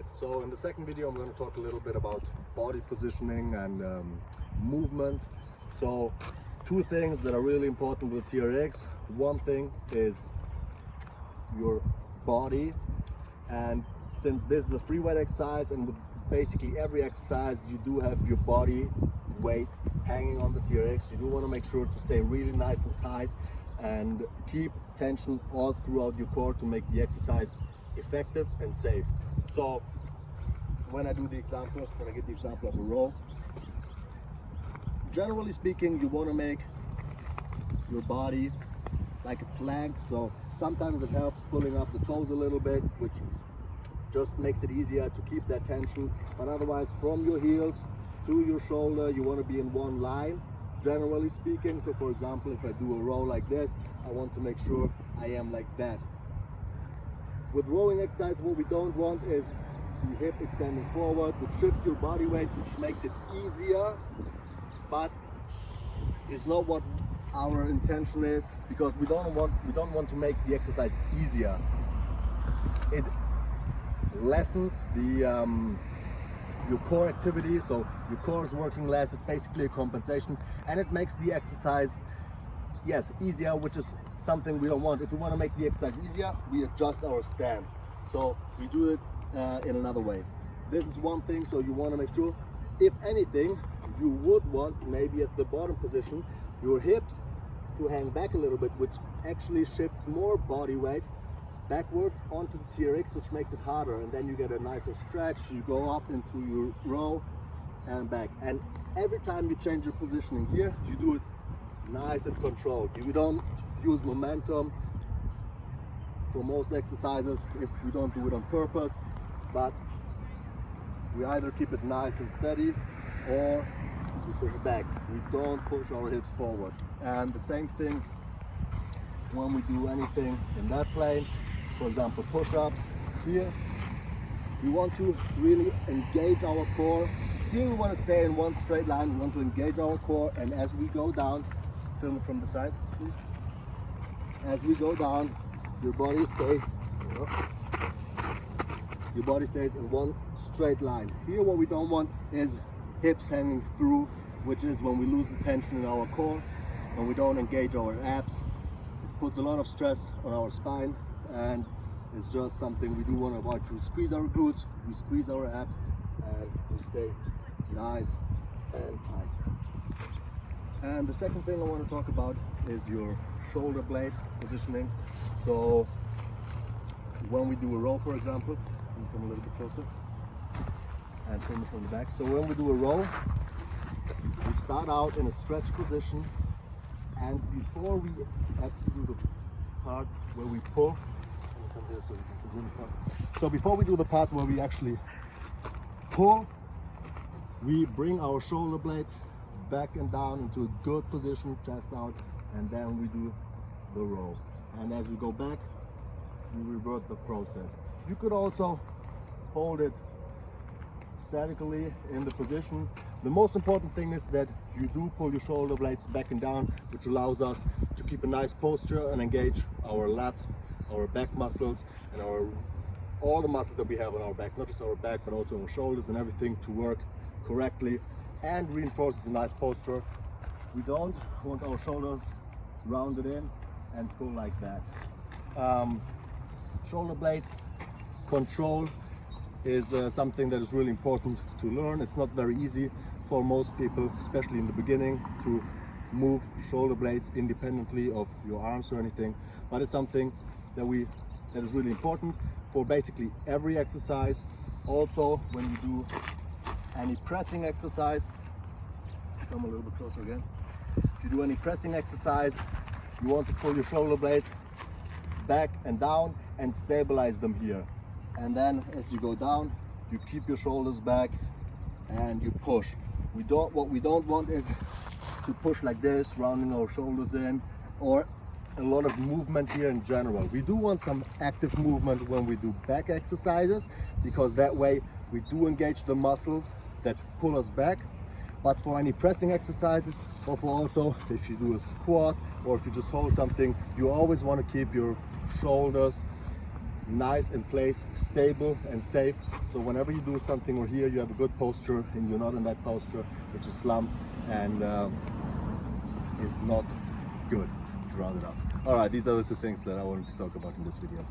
Alright, so in the second video I'm going to talk a little bit about body positioning and movement. So two things that are really important with TRX. One thing is your body, and since this is a free weight exercise, and with basically every exercise you do have your body weight hanging on the TRX, you do want to make sure to stay really nice and tight and keep tension all throughout your core to make the exercise effective and safe. So when I get the example of a row, generally speaking, you want to make your body like a plank. So sometimes it helps pulling up the toes a little bit, which just makes it easier to keep that tension. But otherwise, from your heels to your shoulder, you want to be in one line, generally speaking. So for example, if I do a row like this, I want to make sure I am like that. With rowing exercise, what we don't want is the hip extending forward, which shifts your body weight, which makes it easier, but is not what our intention is, because we don't want to make the exercise easier. It lessens the your core activity, so your core is working less. It's basically a compensation, and it makes the exercise, yes, easier, which is something we don't want. If we want to make the exercise easier, we adjust our stance. So we do it in another way. This is one thing. So you want to make sure, if anything, you would want maybe at the bottom position your hips to hang back a little bit, which actually shifts more body weight backwards onto the TRX, which makes it harder, and then you get a nicer stretch. You go up into your row and back, and every time you change your positioning here, you do it nice and controlled. You don't use momentum for most exercises if you don't do it on purpose, but we either keep it nice and steady or we push it back. We don't push our hips forward. And the same thing when we do anything in that plane. For example, push-ups here, we want to really engage our core. Here we want to stay in one straight line. We want to engage our core, and as we go down, film it from the side, please. As we go down, your body stays in one straight line. Here what we don't want is hips hanging through, which is when we lose the tension in our core, when we don't engage our abs. It puts a lot of stress on our spine, and it's just something we do want to avoid. We squeeze our glutes, we squeeze our abs, and we stay nice and tight. And the second thing I want to talk about is your shoulder blade positioning. So when we do a row, for example, you come a little bit closer and film it from the back. So when we do a row, we start out in a stretch position, and before we actually do the part where we pull, so before we do the part where we actually pull, we bring our shoulder blades back and down into a good position, chest out, and then we do the row. And as we go back, we revert the process. You could also hold it statically in the position. The most important thing is that you do pull your shoulder blades back and down, which allows us to keep a nice posture and engage our lat, our back muscles, and all the muscles that we have on our back, not just our back but also our shoulders and everything, to work correctly and reinforces a nice posture. We don't want our shoulders rounded in and pull like that. Shoulder blade control is something that is really important to learn. It's not very easy for most people, especially in the beginning, to move shoulder blades independently of your arms or anything, but it's something that is really important for basically every exercise. Also, when you do any pressing exercise, come a little bit closer again. If you do any pressing exercise, you want to pull your shoulder blades back and down and stabilize them here. And then as you go down, you keep your shoulders back and you push. What we don't want is to push like this, rounding our shoulders in, or a lot of movement here in general. We do want some active movement when we do back exercises, because that way we do engage the muscles that pull us back. But for any pressing exercises, or for also if you do a squat or if you just hold something, you always want to keep your shoulders nice in place, stable and safe. So whenever you do something or here you have a good posture and you're not in that posture which is slumped and is not good, to round it up. All right, these are the two things that I wanted to talk about in this video.